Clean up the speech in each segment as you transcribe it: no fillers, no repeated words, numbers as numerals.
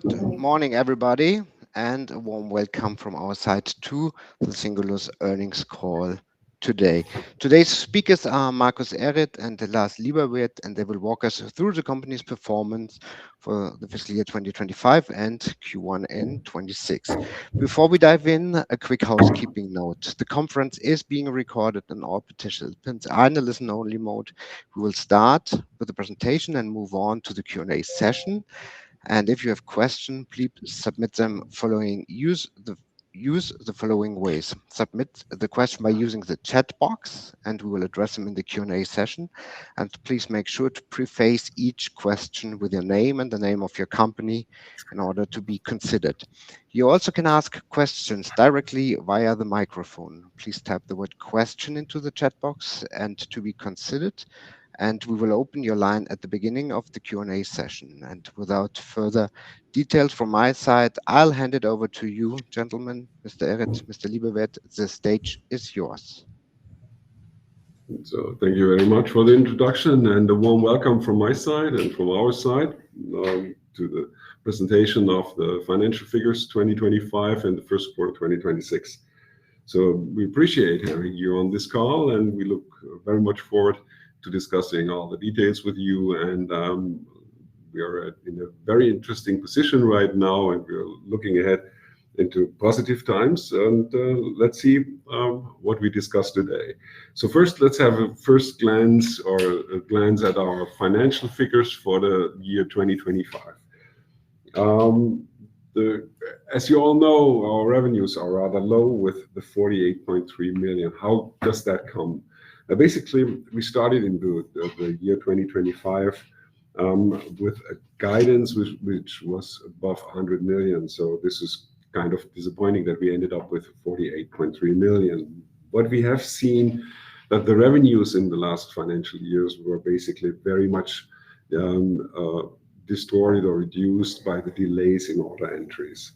Good morning, everybody, and a warm welcome from our side to the Singulus earnings call today. Today's speakers are Markus Ehret and Lars Lieberwirt, and they will walk us through the company's performance for the fiscal year 2025 and Q1 in 26. Before we dive in, a quick housekeeping note. The conference is being recorded and all participants are in a listen-only mode. We will start with the presentation and move on to the Q&A session. And if you have questions, please submit them following use the following ways. Submit the question by using the chat box, and we will address them in the Q&A session. And please make sure to preface each question with your name and the name of your company in order to be considered. You also can ask questions directly via the microphone. Please type the word question into the chat box and to be considered, and we will open your line at the beginning of the Q&A session. And without further details from my side, I'll hand it over to you, gentlemen. Mr. Ehret, Mr. Lieberwirt, the stage is yours. So thank you very much for the introduction and a warm welcome from my side and from our side to the presentation of the financial figures 2025 and the first quarter 2026. So we appreciate having you on this call, and we look very much forward to discussing all the details with you. And we are in a very interesting position right now, and we're looking ahead into positive times. And let's see what we discuss today. So first, let's have a first glance or a glance at our financial figures for the year 2025. As you all know, our revenues are rather low with the 48.3 million. How does that come? Basically, we started in the year 2025 with a guidance which was above 100 million. So this is kind of disappointing that we ended up with 48.3 million. But we have seen that the revenues in the last financial years were basically very much distorted or reduced by the delays in order entries.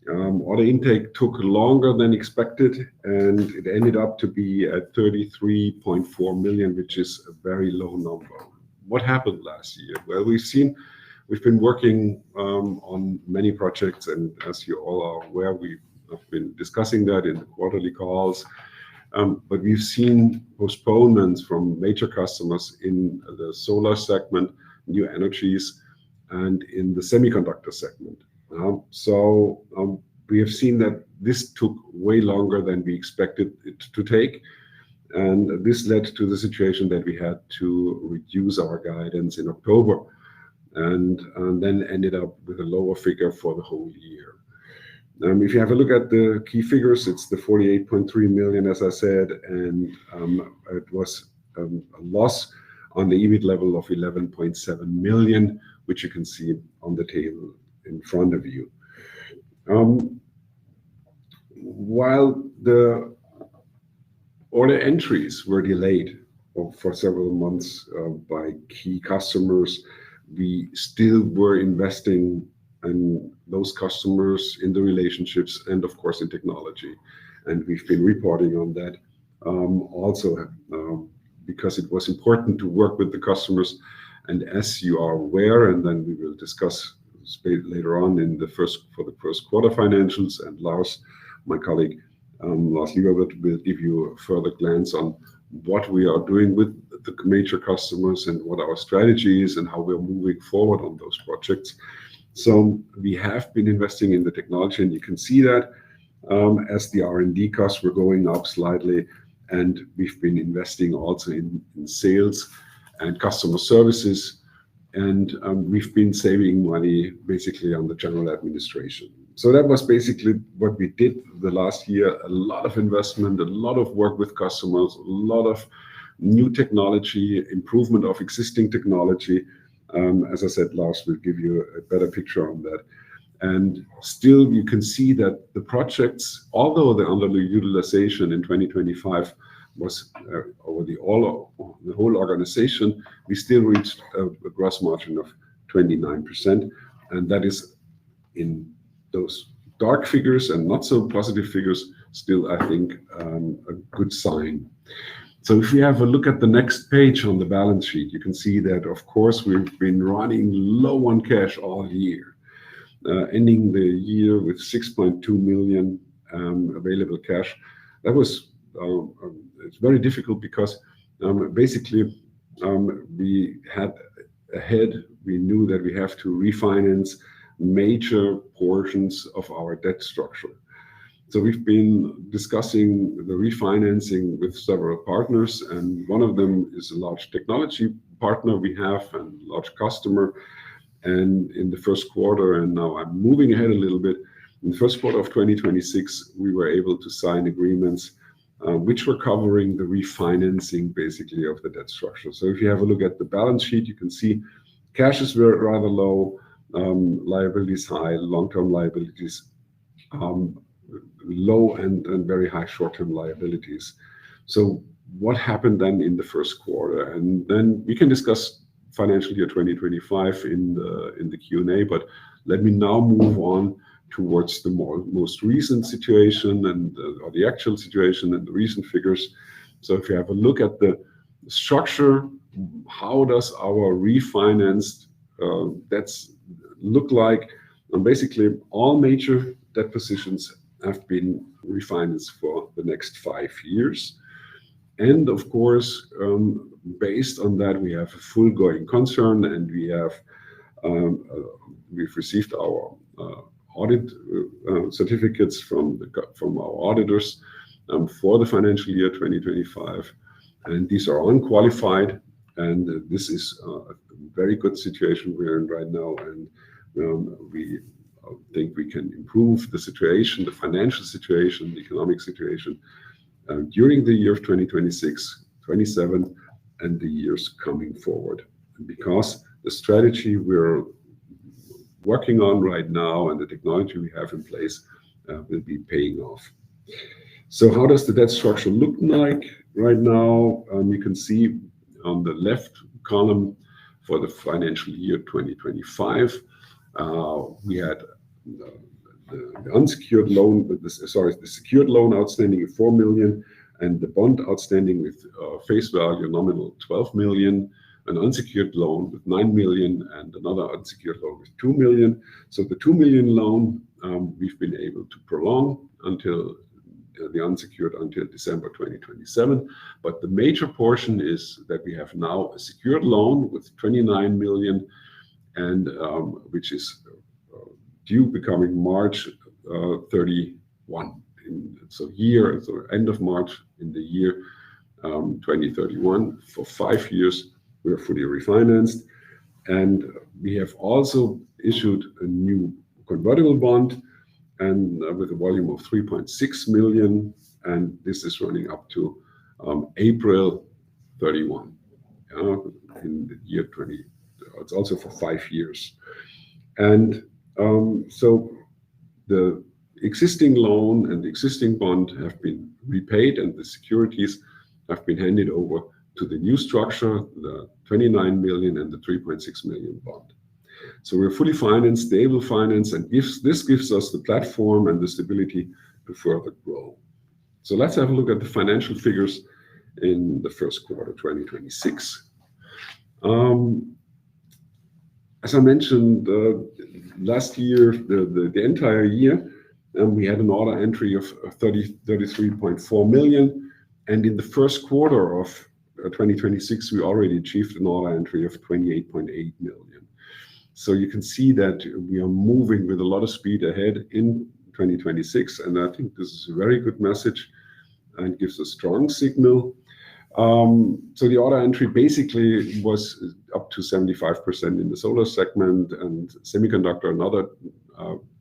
Order intake took longer than expected, and it ended up to be at 33.4 million, which is a very low number. What happened last year? Well, we've been working on many projects, and as you all are aware, we have been discussing that in the quarterly calls. But we've seen postponements from major customers in the solar segment, new energies, and in the semiconductor segment. We have seen that this took way longer than we expected it to take. And this led to the situation that we had to reduce our guidance in October and then ended up with a lower figure for the whole year. If you have a look at the key figures, it's the 48.3 million, as I said, and it was a loss on the EBIT level of 11.7 million, which you can see on the table in front of you. While the order entries were delayed for several months by key customers, we still were investing in those customers, in the relationships, and of course in technology. And we've been reporting on that also because it was important to work with the customers. And as you are aware, and then we will discuss later on for the first quarter financials, and Lars, my colleague, Lars Lieberwirt, will give you a further glance on what we are doing with the major customers and what our strategy is and how we're moving forward on those projects. So we have been investing in the technology, and you can see that as the R&D costs were going up slightly, and we've been investing also in sales and customer services, and we've been saving money basically on the general administration. So that was basically what we did the last year. A lot of investment, a lot of work with customers, a lot of new technology, improvement of existing technology. As I said, Lars will give you a better picture on that. And still you can see that the projects, although the underutilization in 2025 was over the whole organization, we still reached a gross margin of 29. And that is in those dark figures and not so positive figures, still, I think, a good sign. So if we have a look at the next page on the balance sheet, you can see that, of course, we've been running low on cash all year. ending the year with 6.2 million available cash. That was it's very difficult because basically we had ahead, we knew that we have to refinance major portions of our debt structure. So we've been discussing the refinancing with several partners, and one of them is a large technology partner we have and large customer. And in the first quarter, and now I'm moving ahead a little bit, in the first quarter of 2026, we were able to sign agreements which were covering the refinancing basically of the debt structure. So if you have a look at the balance sheet, you can see cash is rather low, liabilities high, long-term liabilities low, and very high short-term liabilities. So what happened then in the first quarter? And then we can discuss financial year 2025 in the Q&A, but let me now move on towards the most recent situation and or the actual situation and the recent figures. So if you have a look at the structure, how does our refinanced debts look like? And basically, all major debt positions have been refinanced for the next 5 years. And of course, based on that, we have a full going concern, and we have we've received our audit certificates from our auditors for the financial year 2025, and these are unqualified. And this is a very good situation we're in right now, and we think we can improve the situation, the financial situation, the economic situation during the year of 2026, 27, and the years coming forward. Because the strategy we're working on right now and the technology we have in place will be paying off. So how does the debt structure look like right now? You can see on the left column for the financial year 2025, we had the unsecured loan, the secured loan outstanding of 4 million, and the bond outstanding with face value nominal 12 million, an unsecured loan with 9 million, and another unsecured loan with 2 million. So the 2 million loan we've been able to prolong until the unsecured until December 2027. But the major portion is that we have now a secured loan with 29 million, and which is due becoming March 31. So end of March in the year 2031. For 5 years, we are fully refinanced. And we have also issued a new convertible bond, and with a volume of 3.6 million, and this is running up to April 31 in the year 20. It's also for 5 years. And so the existing loan and the existing bond have been repaid, and the securities have been handed over to the new structure, the 29 million and the 3.6 million bond. So we're fully financed, stable finance, and this gives us the platform and the stability to further grow. So let's have a look at the financial figures in the first quarter 2026. As I mentioned, last year, the entire year, we had an order entry of 33.4 million. And in the first quarter of 2026, we already achieved an order entry of 28.8 million. So you can see that we are moving with a lot of speed ahead in 2026. And I think this is a very good message and gives a strong signal. So the order entry basically was up to 75% in the solar segment, and semiconductor another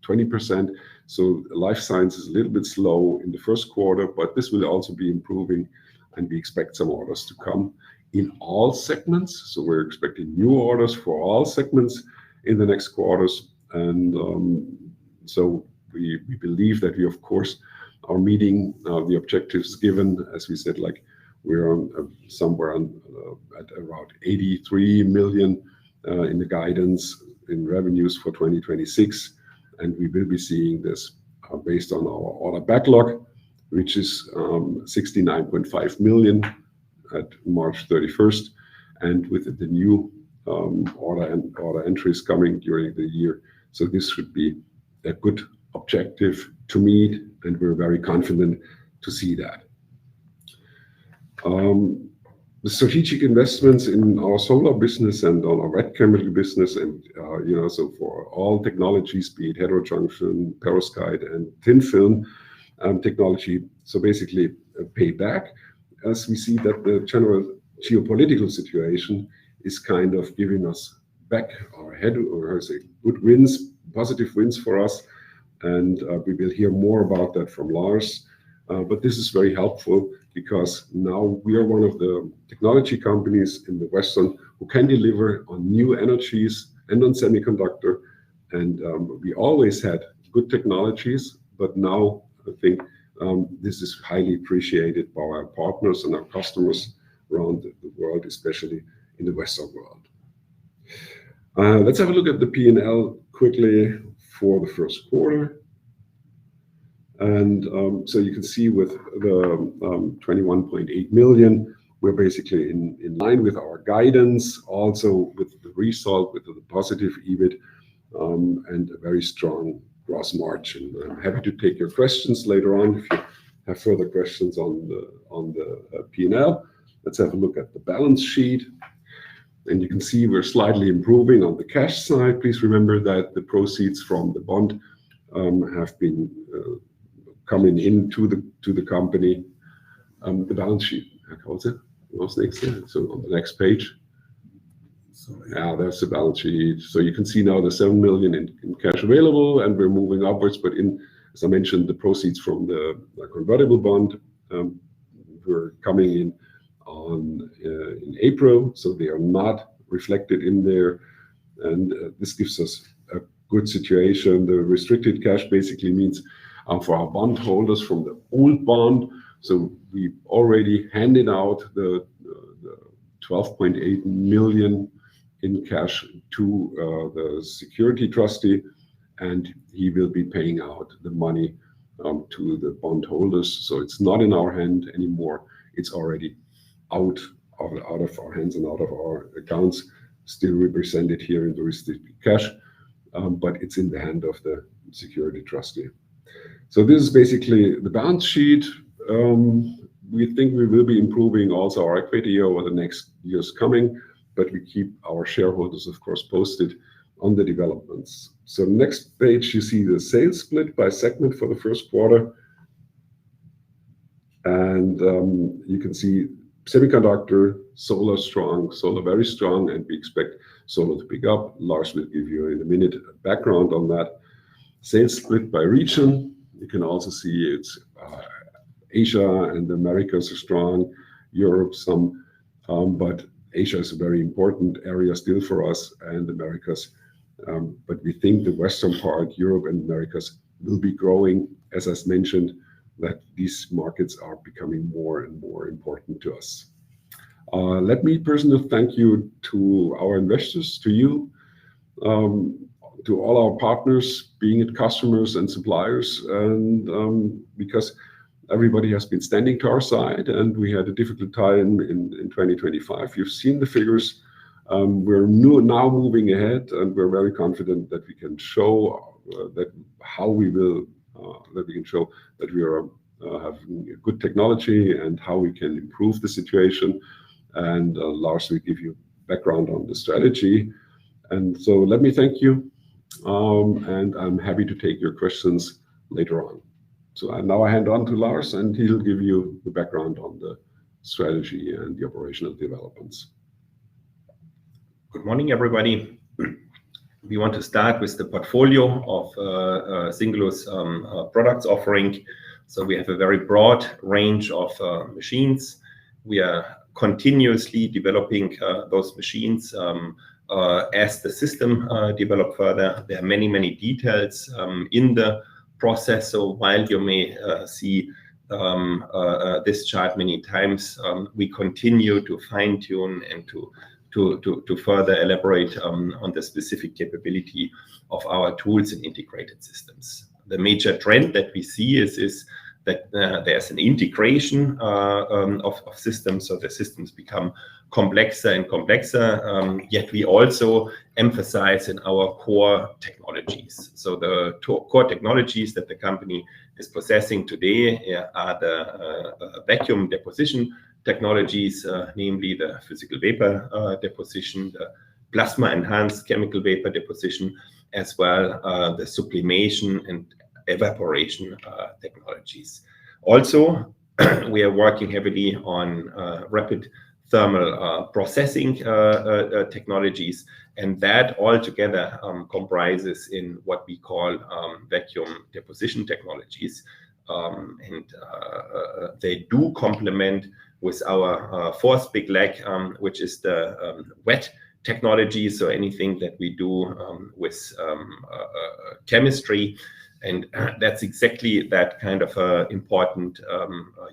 20%. So life science is a little bit slow in the first quarter, but this will also be improving, and we expect some orders to come in all segments. So we're expecting new orders for all segments in the next quarters. And so we believe that we, of course, are meeting the objectives given, as we said, like we're on somewhere at around 83 million in the guidance in revenues for 2026. And we will be seeing this based on our order backlog, which is 69.5 million at March 31st. And with the new order entries coming during the year, So this should be a good objective to meet, and we're very confident to see that. The strategic investments in our solar business and on our wet chemical business, and so for all technologies, be it heterojunction, perovskite, and thin film technology, so basically pay back, as we see that the general geopolitical situation is kind of giving us back our head, or I say good wins, positive wins for us, and we will hear more about that from Lars. But this is very helpful because now we are one of the technology companies in the Western who can deliver on new energies and on semiconductor. And we always had good technologies, but now I think this is highly appreciated by our partners and our customers around the world, especially in the Western world. Let's have a look at the P&L quickly for the first quarter. And so you can see with the 21.8 million, we're basically in line with our guidance, also with the result, with the positive EBIT, and a very strong gross margin. I'm happy to take your questions later on if you have further questions on the P&L. Let's have a look at the balance sheet. And you can see we're slightly improving on the cash side. Please remember that the proceeds from the bond have been coming into the company. The balance sheet, how was it? What's next there? So on the next page. So yeah, that's the balance sheet. So you can see now the 7 million in cash available, and we're moving upwards. But as I mentioned, the proceeds from the convertible bond were coming in in April, so they are not reflected in there. And this gives us a good situation. The restricted cash basically means for our bondholders from the old bond. So we already handed out the 12.8 million in cash to the security trustee, and he will be paying out the money to the bondholders. So it's not in our hand anymore. It's already out of our hands and out of our accounts, still represented here in the restricted cash, but it's in the hand of the security trustee. So this is basically the balance sheet. We think we will be improving also our equity over the next years coming, but we keep our shareholders, of course, posted on the developments. So next page, you see the sales split by segment for the first quarter. And you can see semiconductor, solar strong, solar very strong, and we expect solar to pick up. Lars will give you in a minute a background on that. Sales split by region. You can also see it's Asia and the Americas are strong, Europe some, but Asia is a very important area still for us, and Americas. But we think the Western part, Europe and Americas, will be growing, as I mentioned, that these markets are becoming more and more important to us. Let me personally thank you to our investors, to you, to all our partners, being it customers and suppliers, and because everybody has been standing to our side, and we had a difficult time in 2025. You've seen the figures. We're now moving ahead, and we're very confident that we can show that we can show that we are having good technology and how we can improve the situation. And Lars will give you background on the strategy. And so let me thank you, and I'm happy to take your questions later on. So now I hand on to Lars, and he'll give you the background on the strategy and the operational developments. Good morning, everybody. We want to start with the portfolio of Singulus products offering. So we have a very broad range of machines. We are continuously developing those machines as the system develop further. There are many, many details in the process. So while you may see this chart many times, we continue to fine tune and to further elaborate on the specific capability of our tools and integrated systems. The major trend that we see is that there's an integration of systems, so the systems become complexer and complexer, yet we also emphasize in our core technologies. So the core technologies that the company is possessing today are the vacuum deposition technologies, namely the physical vapor deposition, the plasma enhanced chemical vapor deposition, as well the sublimation and evaporation technologies. Also, we are working heavily on rapid thermal processing technologies, and that altogether comprises in what we call vacuum deposition technologies. They do complement with our fourth big leg, which is the wet technology, so anything that we do with chemistry. And that's exactly that kind of important,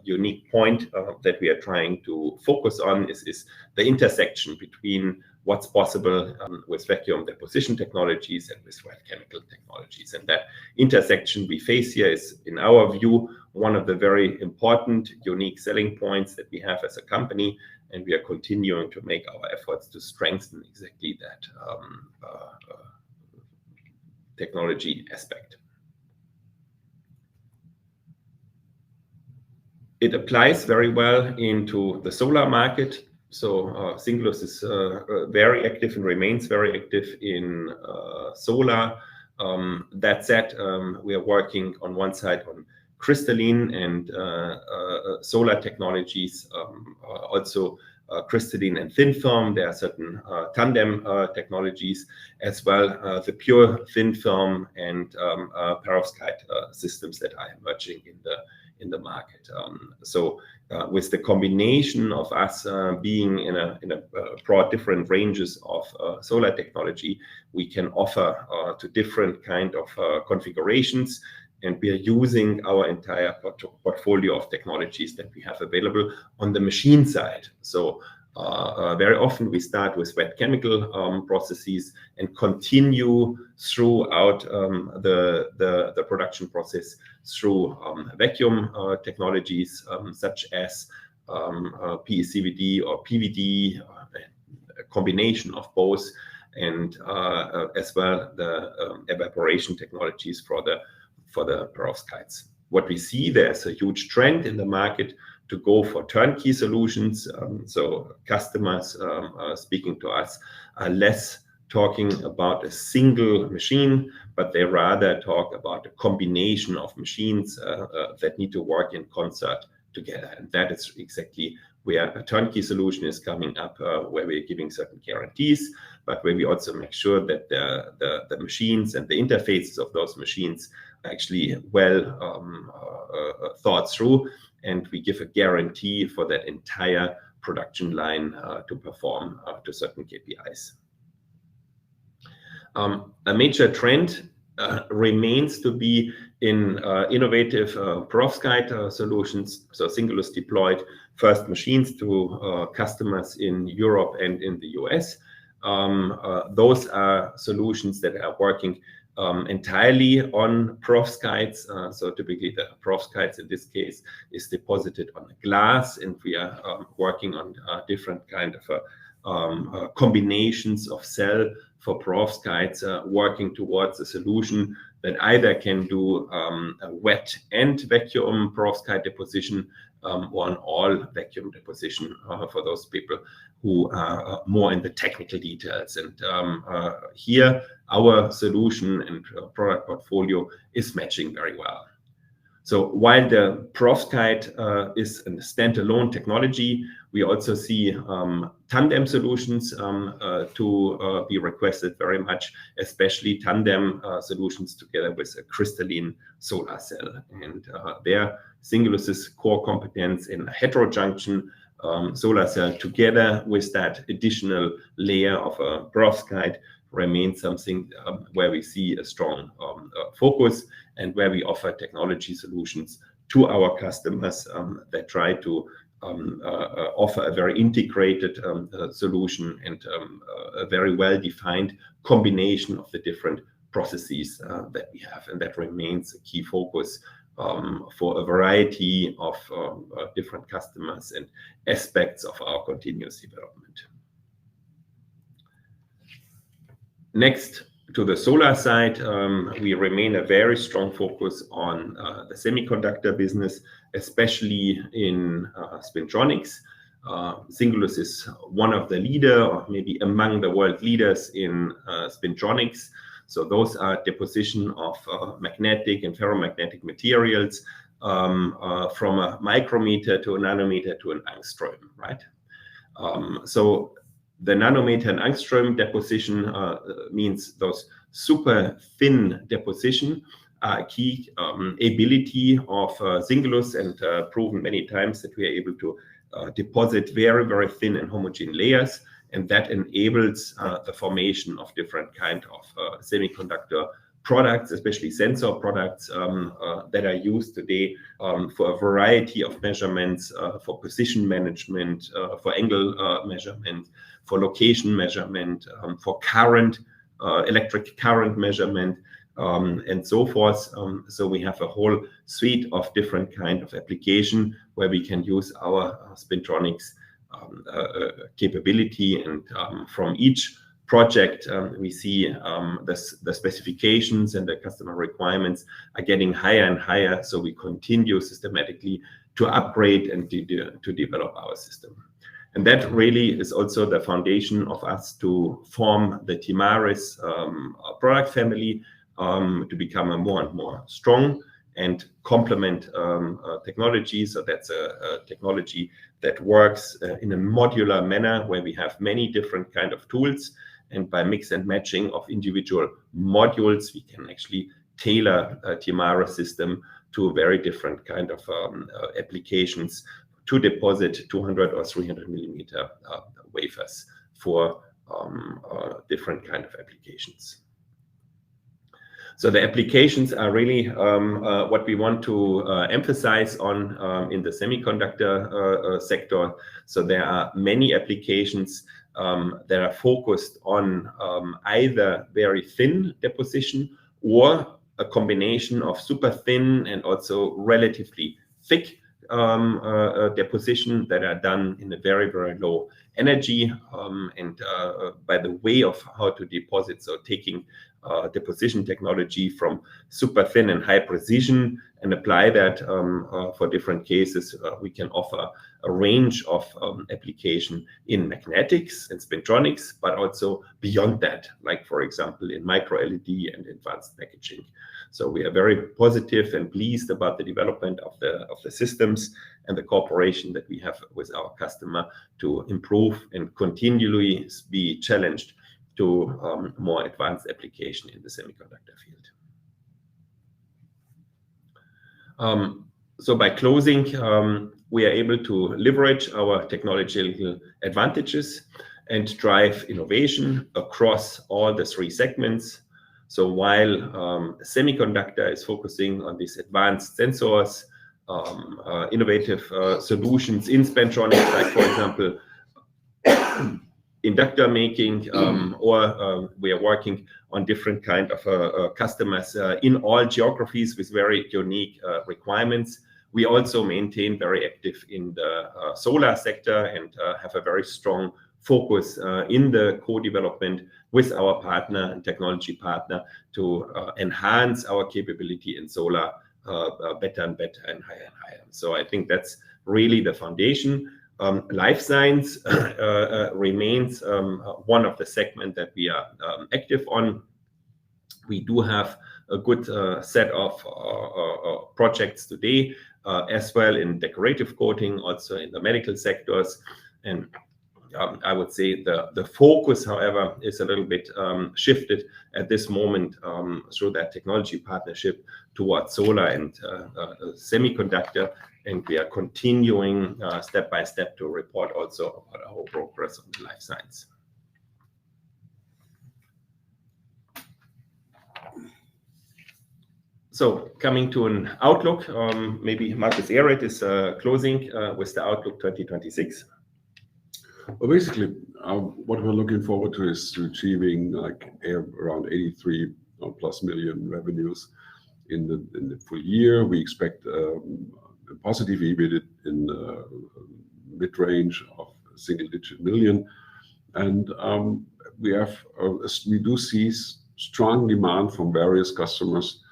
unique point that we are trying to focus on is the intersection between what's possible with vacuum deposition technologies and with wet chemical technologies. And that intersection we face here is, in our view, one of the very important, unique selling points that we have as a company. And we are continuing to make our efforts to strengthen exactly that technology aspect. It applies very well into the solar market. So Singulus is very active and remains very active in solar. That said, we are working on one side on crystalline and solar technologies, also crystalline and thin film. There are certain tandem technologies, as well the pure thin film and perovskite systems that are emerging in the market. With the combination of us being in a broad different ranges of solar technology, we can offer to different kind of configurations, and we are using our entire portfolio of technologies that we have available on the machine side. So very often we start with wet chemical processes and continue throughout the production process through vacuum technologies such as PECVD or PVD, a combination of both, and as well the evaporation technologies for the perovskites. What we see, there's a huge trend in the market to go for turnkey solutions. So customers speaking to us are less talking about a single machine, but they rather talk about a combination of machines that need to work in concert together. And that is exactly where a turnkey solution is coming up, where we're giving certain guarantees, but where we also make sure that the machines and the interfaces of those machines are actually well thought through, and we give a guarantee for that entire production line to perform to certain KPIs. A major trend remains to be in innovative perovskite solutions. So Singulus deployed first machines to customers in Europe and in the US. Those are solutions that are working entirely on perovskites. So typically the perovskites in this case is deposited on the glass, and we are working on different kind of combinations of cell for perovskites, working towards a solution that either can do a wet and vacuum perovskite deposition or an all vacuum deposition for those people who are more in the technical details. And here our solution and product portfolio is matching very well. So while the perovskite is a standalone technology, we also see tandem solutions to be requested very much, especially tandem solutions together with a crystalline solar cell. And there, Singulus's core competence in a heterojunction solar cell together with that additional layer of a perovskite remains something where we see a strong focus, and where we offer technology solutions to our customers that try to offer a very integrated solution and a very well-defined combination of the different processes that we have. And that remains a key focus for a variety of different customers and aspects of our continuous development. Next, to the solar side, we remain a very strong focus on the semiconductor business, especially in spintronics. Singulus is one of the leader, or maybe among the world leaders in spintronics. So those are deposition of magnetic and ferromagnetic materials from a micrometer to a nanometer to an angstrom, right? So the nanometer and angstrom deposition means those super thin deposition are a key ability of Singulus, and proven many times that we are able to deposit very, very thin and homogeneous layers, and that enables the formation of different kind of semiconductor products, especially sensor products that are used today for a variety of measurements, for position management, for angle measurement, for location measurement, for current, electric current measurement, and so forth. So we have a whole suite of different kind of application where we can use our spintronics capability, and from each project we see the specifications and the customer requirements are getting higher and higher, so we continue systematically to upgrade and to develop our system. And that really is also the foundation of us to form the Timaris product family, to become a more and more strong and complement technology. So that's a technology that works in a modular manner where we have many different kind of tools, and by mix and matching of individual modules, we can actually tailor a Timaris system to very different kind of applications to deposit 200 or 300 millimeter wafers for different kind of applications. So the applications are really what we want to emphasize on in the semiconductor sector. So there are many applications that are focused on either very thin deposition or a combination of super thin and also relatively thick deposition that are done in a very, very low energy, and by the way of how to deposit. So taking deposition technology from super thin and high precision and apply that for different cases. We can offer a range of application in magnetics and spintronics, but also beyond that, like for example in micro LED and advanced packaging. So we are very positive and pleased about the development of the systems and the cooperation that we have with our customer to improve and continually be challenged to more advanced application in the semiconductor field. So by closing, we are able to leverage our technological advantages and drive innovation across all the three segments. So while semiconductor is focusing on these advanced sensors, innovative solutions in spintronics, like for example, inductor making, or we are working on different kind of customers in all geographies with very unique requirements. We also maintain very active in the solar sector and have a very strong focus in the co-development with our partner and technology partner to enhance our capability in solar better and better and higher and higher. So I think that's really the foundation. Life science remains one of the segments that we are active on. We do have a good set of projects today, as well in decorative coating, also in the medical sectors. And I would say the focus, however, is a little bit shifted at this moment through that technology partnership towards solar and semiconductor. And we are continuing step by step to report also about our progress on the life science. So coming to an outlook, maybe Markus Ehret is closing with the outlook 2026. Well, basically, what we're looking forward to is to achieving like around 83+ million revenues in the full year. We expect a positive EBIT in mid-range of single-digit million. And we do see strong demand from various customers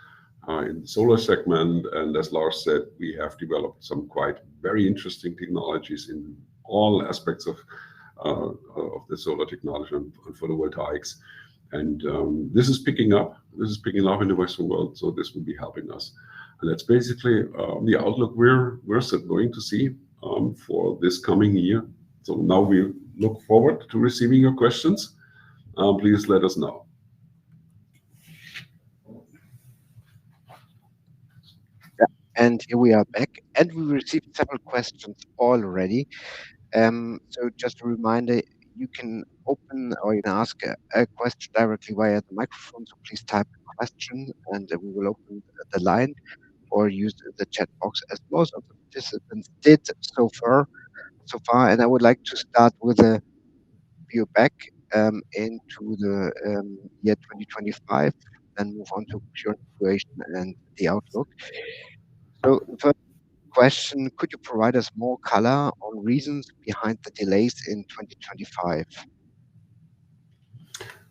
in the solar segment. And as Lars said, we have developed some quite very interesting technologies in all aspects of the solar technology and photovoltaics. And this is picking up. This is picking up in the Western world. So this will be helping us. And that's basically the outlook we're going to see for this coming year. So now we look forward to receiving your questions. Please let us know. And here we are back, and we received several questions already. So just a reminder, you can open or you can ask a question directly via the microphone. So please type a question, and we will open the line, or use the chat box, as most of the participants did so far. And I would like to start with a view back into the year 2025, then move on to current situation and the outlook. So the first question, could you provide us more color on reasons behind the delays in 2025?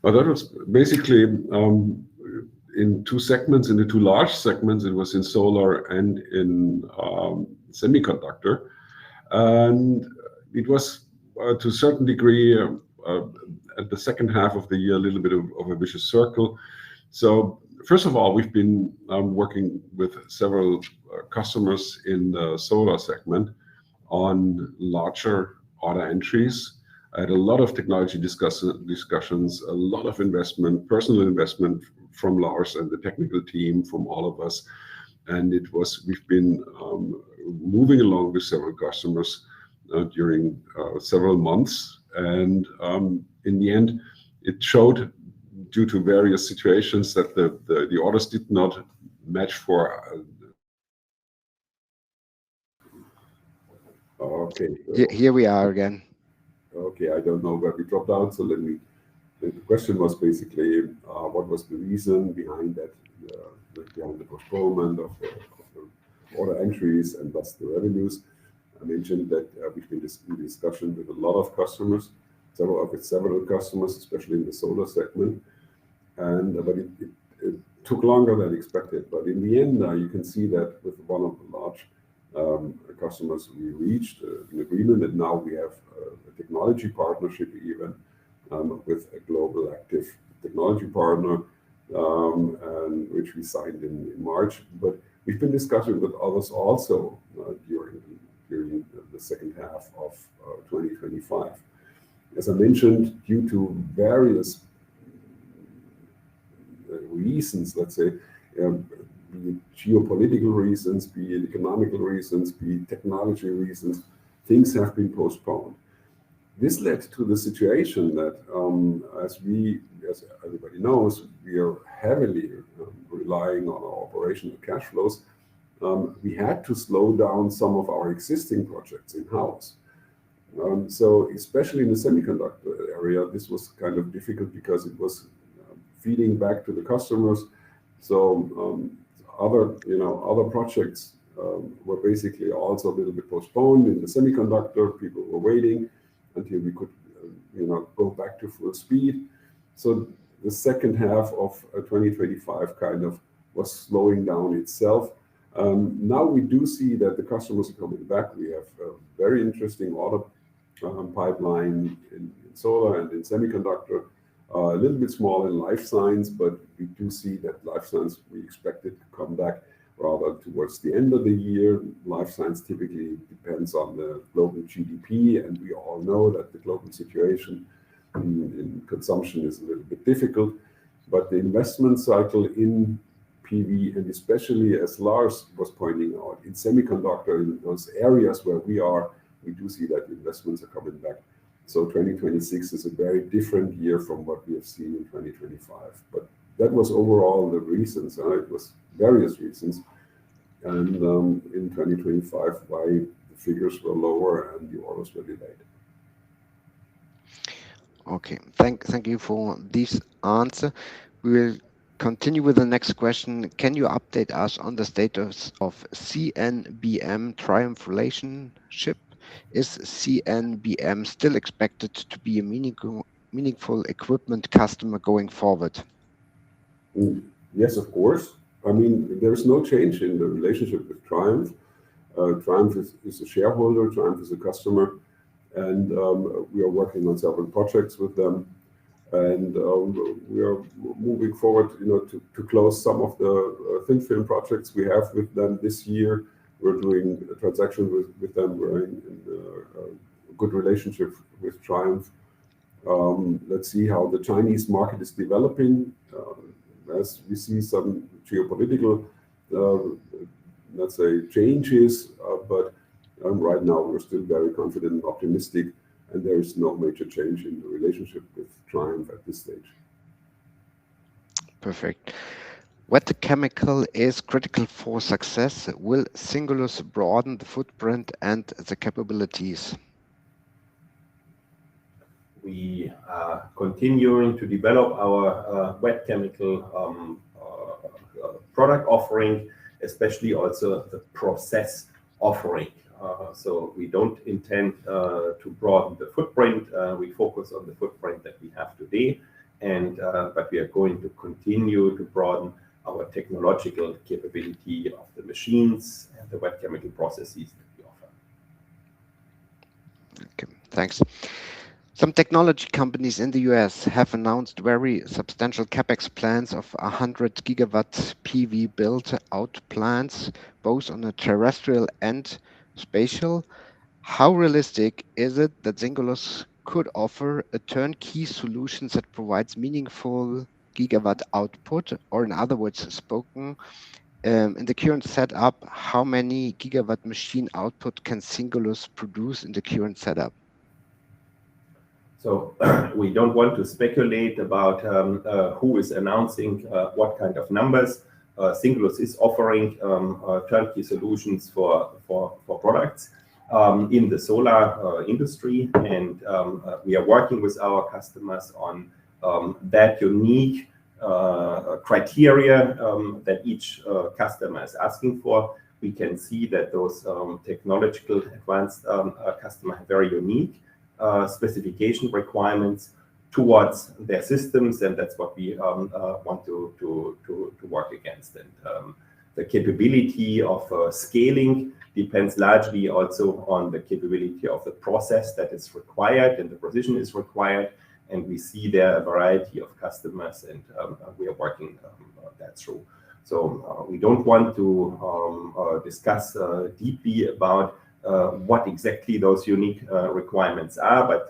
Well, that was basically in two segments, in the two large segments. It was in solar and in semiconductor. And it was to a certain degree at the second half of the year, a little bit of a vicious circle. So first of all, we've been working with several customers in the solar segment on larger order entries. I had a lot of technology discussions, a lot of investment, personal investment from Lars and the technical team, from all of us. And we've been moving along with several customers during several months. And in the end, it showed, due to various situations, that the orders did not match for. Okay. Here we are again. Okay, I don't know where we dropped out. So the question was basically, what was the reason behind that, behind the postponement of the order entries and thus the revenues? I mentioned that we've been in discussion with a lot of customers, several customers, especially in the solar segment. But it took longer than expected. But in the end, you can see that with one of the large customers, we reached an agreement, and now we have a technology partnership even with a global active technology partner, and which we signed in March. But we've been discussing with others also during the second half of 2025. As I mentioned, due to various reasons, let's say, be it geopolitical reasons, be it economical reasons, be it technology reasons, things have been postponed. This led to the situation that, as everybody knows, we are heavily relying on our operational cash flows. We had to slow down some of our existing projects in-house. So especially in the semiconductor area, this was kind of difficult because it was feeding back to the customers. So other projects were basically also a little bit postponed. In the semiconductor, people were waiting until we could go back to full speed. So the second half of 2025 kind of was slowing down itself. Now we do see that the customers are coming back. We have a very interesting order pipeline in solar and in semiconductor. A little bit small in life science, but we do see that life science, we expect it to come back rather towards the end of the year. Life science typically depends on the global GDP, and we all know that the global situation in consumption is a little bit difficult. But the investment cycle in PV, and especially, as Lars was pointing out, in semiconductor, in those areas where we do see that investments are coming back. So 2026 is a very different year from what we have seen in 2025. But that was overall the reasons. It was various reasons. And in 2025, why the figures were lower and the orders were delayed. Okay, thank you for this answer. We will Continue with the next question. Can you update us on the status of CNBM Triumph relationship? Is CNBM still expected to be a meaningful equipment customer going forward? Yes, of course. I mean, there's no change in the relationship with Triumph. Triumph is a shareholder, Triumph is a customer, and we are working on several projects with them. And we are moving forward, to close some of the thin film projects we have with them this year. We're doing a transaction with them. We're in a good relationship with Triumph. Let's see how the Chinese market is developing. As we see some geopolitical, let's say, changes, but right now we're still very confident and optimistic, and there is no major change in the relationship with Triumph at this stage. Perfect. Wet chemical is critical for success. Will Singulus broaden the footprint and the capabilities? We are continuing to develop our wet chemical product offering, especially also the process offering. So we don't intend to broaden the footprint. We focus on the footprint that we have today, but we are going to continue to broaden our technological capability of the machines and the wet chemical processes that we offer. Okay, thanks. Some technology companies in the US have announced very substantial capex plans of 100 gigawatt PV built-out plants, both on a terrestrial and spatial. How realistic is it that Singulus could offer a turnkey solution that provides meaningful gigawatt output, or in other words spoken, in the current setup, how many gigawatt machine output can Singulus produce in the current setup? So we don't want to speculate about who is announcing what kind of numbers. Singulus is offering turnkey solutions for products in the solar industry, and we are working with our customers on that unique criteria that each customer is asking for. We can see that those technological advanced customers have very unique specification requirements towards their systems, and that's what we want to work against. And the capability of scaling depends largely also on the capability of the process that is required and the precision is required. And we see there a variety of customers, and we are working that through. So we don't want to discuss deeply about what exactly those unique requirements are, but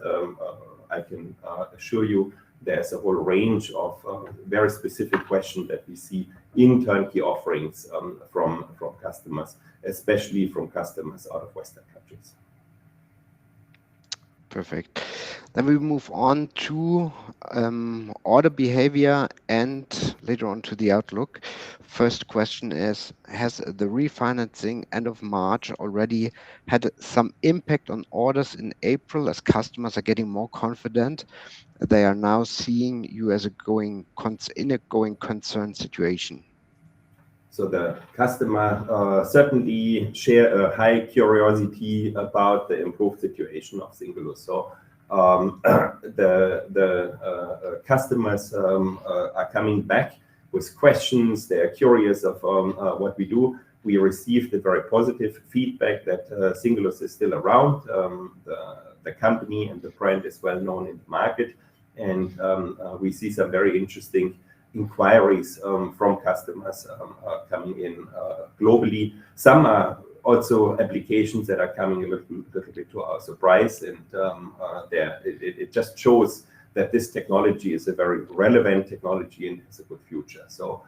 I can assure you there's a whole range of very specific questions that we see in turnkey offerings from customers, especially from customers out of Western countries. Perfect. Then we move on to order behavior and later on to the outlook. First question is, has the refinancing end of March already had some impact on orders in April as customers are getting more confident? They are now seeing you as in a going concern situation. So the customer certainly share a high curiosity about the improved situation of Singulus. So the customers are coming back with questions. They are curious of what we do. We received a very positive feedback that Singulus is still around. The company and the brand is well known in the market, and we see some very interesting inquiries from customers coming in globally. Some are also applications that are coming a little bit to our surprise, and it just shows that this technology is a very relevant technology and has a good future. So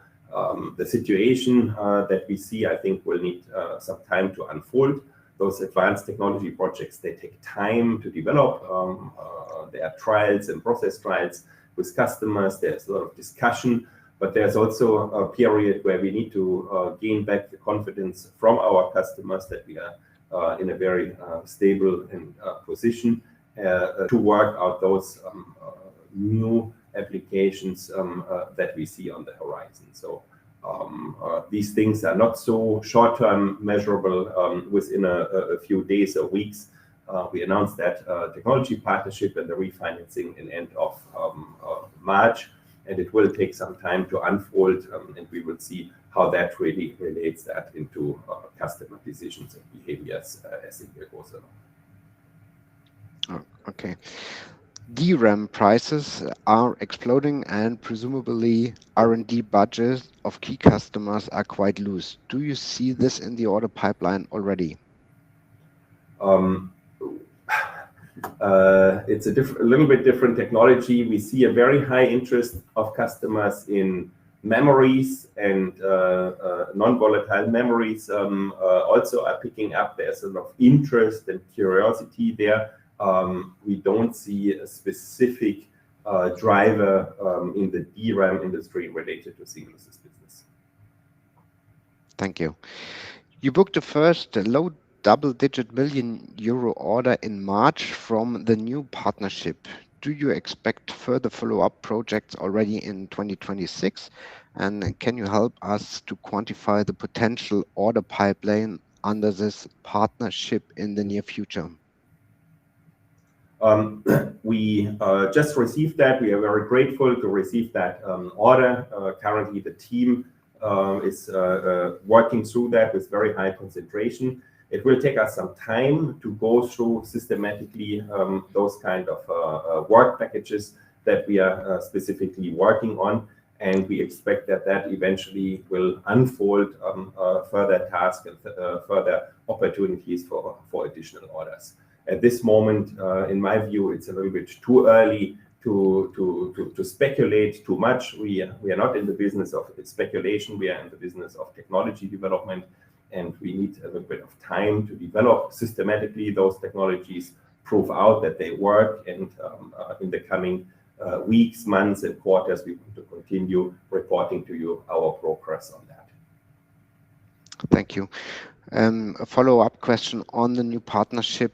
the situation that we see, I think, will need some time to unfold. Those advanced technology projects, they take time to develop. There are trials and process trials with customers. There's a lot of discussion, but there's also a period where we need to gain back the confidence from our customers that we are in a very stable and position to work out those new applications that we see on the horizon. So these things are not so short-term measurable within a few days or weeks. We announced that technology partnership and the refinancing in end of March, and it will take some time to unfold, and we will see how that really relates that into customer decisions and behaviors as the year goes along. Oh, okay. DRAM prices are exploding and presumably R&D budgets of key customers are quite loose. Do you see this in the order pipeline already? It's a little bit different technology. We see a very high interest of customers in memories, and non-volatile memories also are picking up. There's a lot of interest and curiosity there. We don't see a specific driver in the DRAM industry related to Singulus's business. Thank you. You booked the first low double-digit million euro order in March from the new partnership. Do you expect further follow-up projects already in 2026? And can you help us to quantify the potential order pipeline under this partnership in the near future? We just received that. We are very grateful to receive that order. Currently, the team is working through that with very high concentration. It will take us some time to go through systematically those kind of work packages that we are specifically working on, and we expect that that eventually will unfold further tasks and further opportunities for additional orders. At this moment, in my view, it's a little bit too early to speculate too much. We are not in the business of speculation. We are in the business of technology development, and we need a little bit of time to develop systematically those technologies, prove out that they work, and in the coming weeks, months, and quarters, we want to continue reporting to you our progress on that. Thank you. A follow-up question on the new partnership.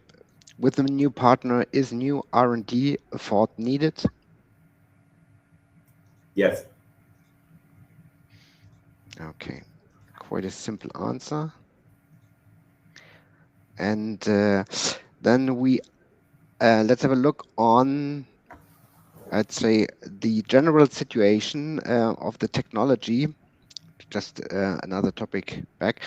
With the new partner, is new R&D effort needed? Yes. Okay, quite a simple answer. And then we let's have a look on, I'd say, the general situation of the technology. Just another topic back.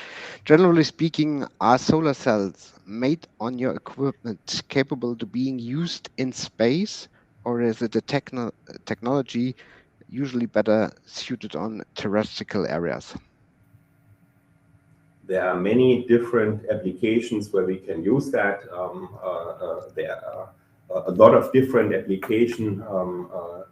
Generally speaking, are solar cells made on your equipment capable to being used in space, or is it a technology usually better suited on terrestrial areas? There are many different applications where we can use that. There are a lot of different applications.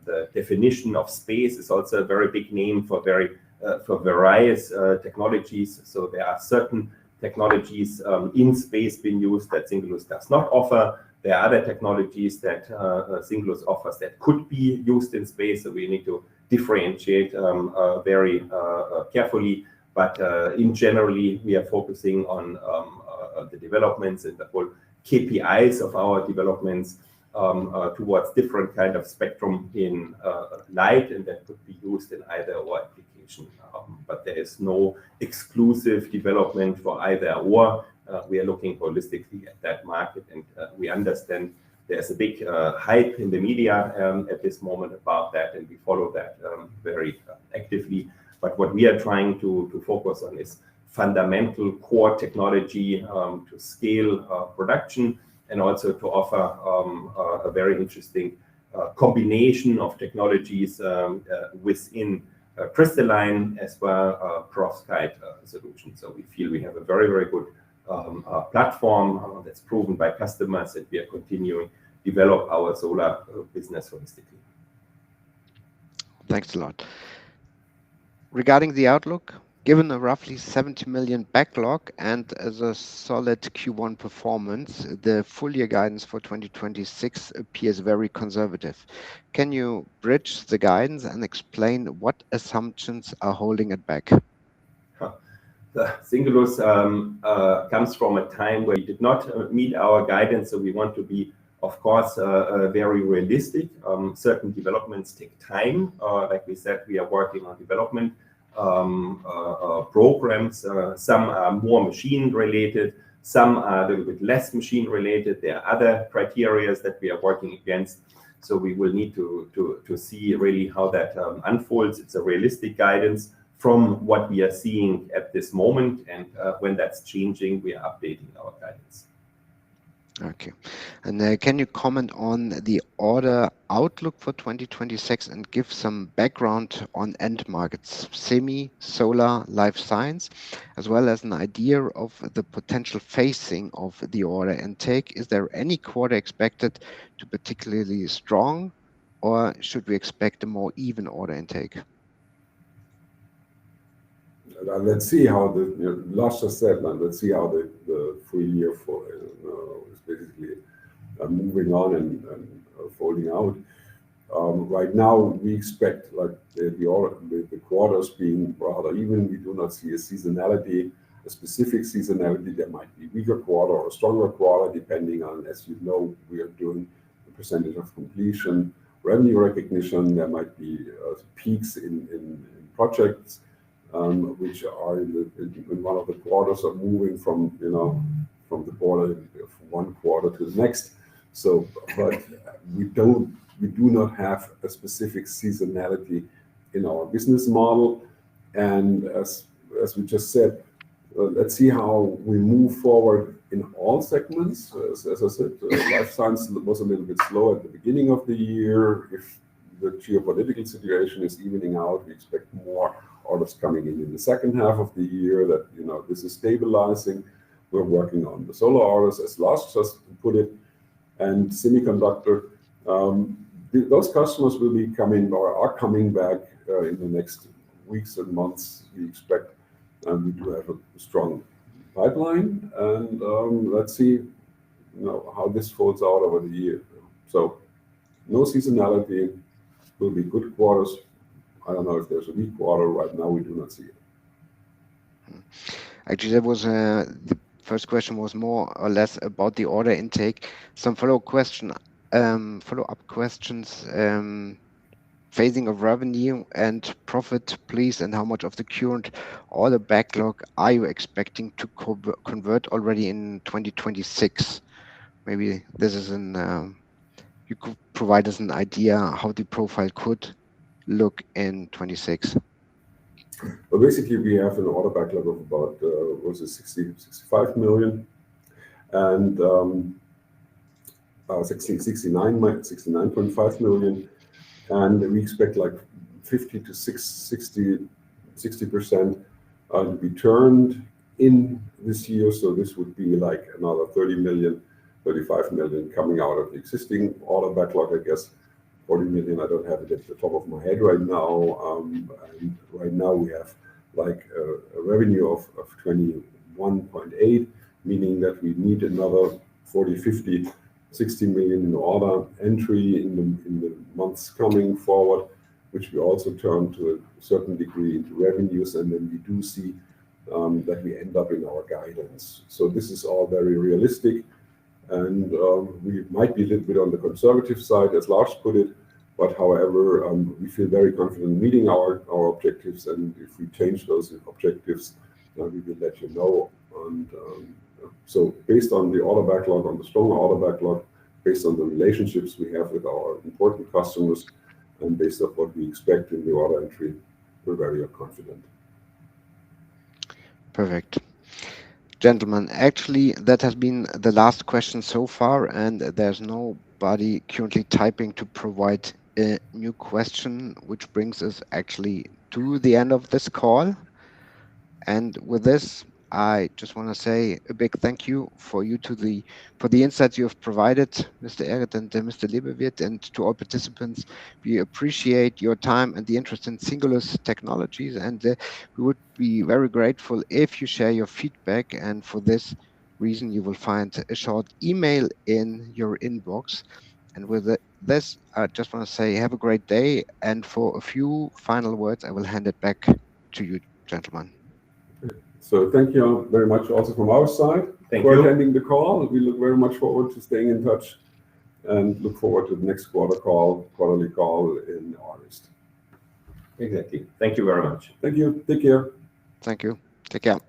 The definition of space is also a very big name for various technologies. So there are certain technologies in space being used that Singulus does not offer. There are other technologies that Singulus offers that could be used in space. So we need to differentiate very carefully. But in generally, we are focusing on the developments and the whole KPIs of our developments towards different kind of spectrum in light, and that could be used in either or application. But there is no exclusive development for either or. We are looking holistically at that market, and we understand there's a big hype in the media at this moment about that, and we follow that very actively. But what we are trying to focus on is fundamental core technology to scale production, and also to offer a very interesting combination of technologies within crystalline as well perovskite solutions. So we feel we have a very, very good platform that's proven by customers, and we are continuing to develop our solar business holistically. Thanks a lot. Regarding the outlook, given a roughly 70 million backlog and as a solid Q1 performance, the full year guidance for 2026 appears very conservative. Can you bridge the guidance and explain what assumptions are holding it back? Singulus comes from a time where we did not meet our guidance, so we want to be of course, very realistic. Certain developments take time. Like we said, we are working on development programs. Some are more machine related, some are a little bit less machine related. There are other criteria that we are working against. So we will need to see really how that unfolds. It's a realistic guidance from what we are seeing at this moment. And when that's changing, we are updating our guidance. Okay. And can you comment on the order outlook for 2026 and give some background on end markets, semi, solar, life science, as well as an idea of the potential phasing of the order intake? Is there any quarter expected to particularly strong, or should we expect a more even order intake? Let's see how Lars just said, man, let's see how the full year for is basically moving on and folding out. Right now, we expect like the quarters being rather even. We do not see a seasonality, a specific seasonality. There might be weaker quarter or a stronger quarter, depending on, as you know, we are doing the percentage of completion, revenue recognition. There might be peaks in projects, which are in one of the quarters are moving from the quarter of one quarter to the next. So, but we do not have a specific seasonality in our business model. And as we just said, let's see how we move forward in all segments. As I said, life science was a little bit slow at the beginning of the year. If the geopolitical situation is evening out, we expect more orders coming in the second half of the year. That this is stabilizing. We're working on the solar orders, as Lars just put it, and semiconductor. Those customers will be coming or are coming back in the next weeks and months. We expect, and we do have a strong pipeline. And let's see, how this folds out over the year. So, no seasonality. Will be good quarters. I don't know if there's a weak quarter right now. We do not see it. Actually, that was the first question was more or less about the order intake. Some follow-up questions, phasing of revenue and profit, please, and how much of the current order backlog are you expecting to convert already in 2026? Maybe this is you could provide us an idea how the profile could look in 26. Well, basically, we have an order backlog of about 65 million, and 69.5 million, and we expect like 50 to 60% to be turned in this year. So this would be like another 30 million, 35 million coming out of the existing order backlog, I guess. 40 million, I don't have it at the top of my head right now. And right now we have like a revenue of 21.8, meaning that we need another 40, 50, 60 million in order entry in the months coming forward, which we also turn to a certain degree into revenues. And then we do see that we end up in our guidance. So this is all very realistic. And we might be a little bit on the conservative side, as Lars put it, but however, we feel very confident meeting our objectives, and if we change those objectives, we will let you know. And so based on the order backlog, on the strong order backlog, based on the relationships we have with our important customers, and based on what we expect in the order entry, we're very confident. Perfect. Gentlemen, actually, that has been the last question so far, and there's nobody currently typing to provide a new question, which brings us actually to the end of this call. And with this, I just want to say a big thank you for the insights you have provided, Mr. Ehret and Mr. Lieberwirt, and to all participants. We appreciate your time and the interest in Singulus Technologies, and we would be very grateful if you share your feedback. And for this reason, you will find a short email in your inbox. And with this, I just want to say have a great day. And for a few final words, I will hand it back to you, gentlemen. So thank you very much also from our side for attending the call. We look very much forward to staying in touch and look forward to the next quarterly call in August. Exactly. Thank you very much. Thank you. Take care. Thank you. Take care.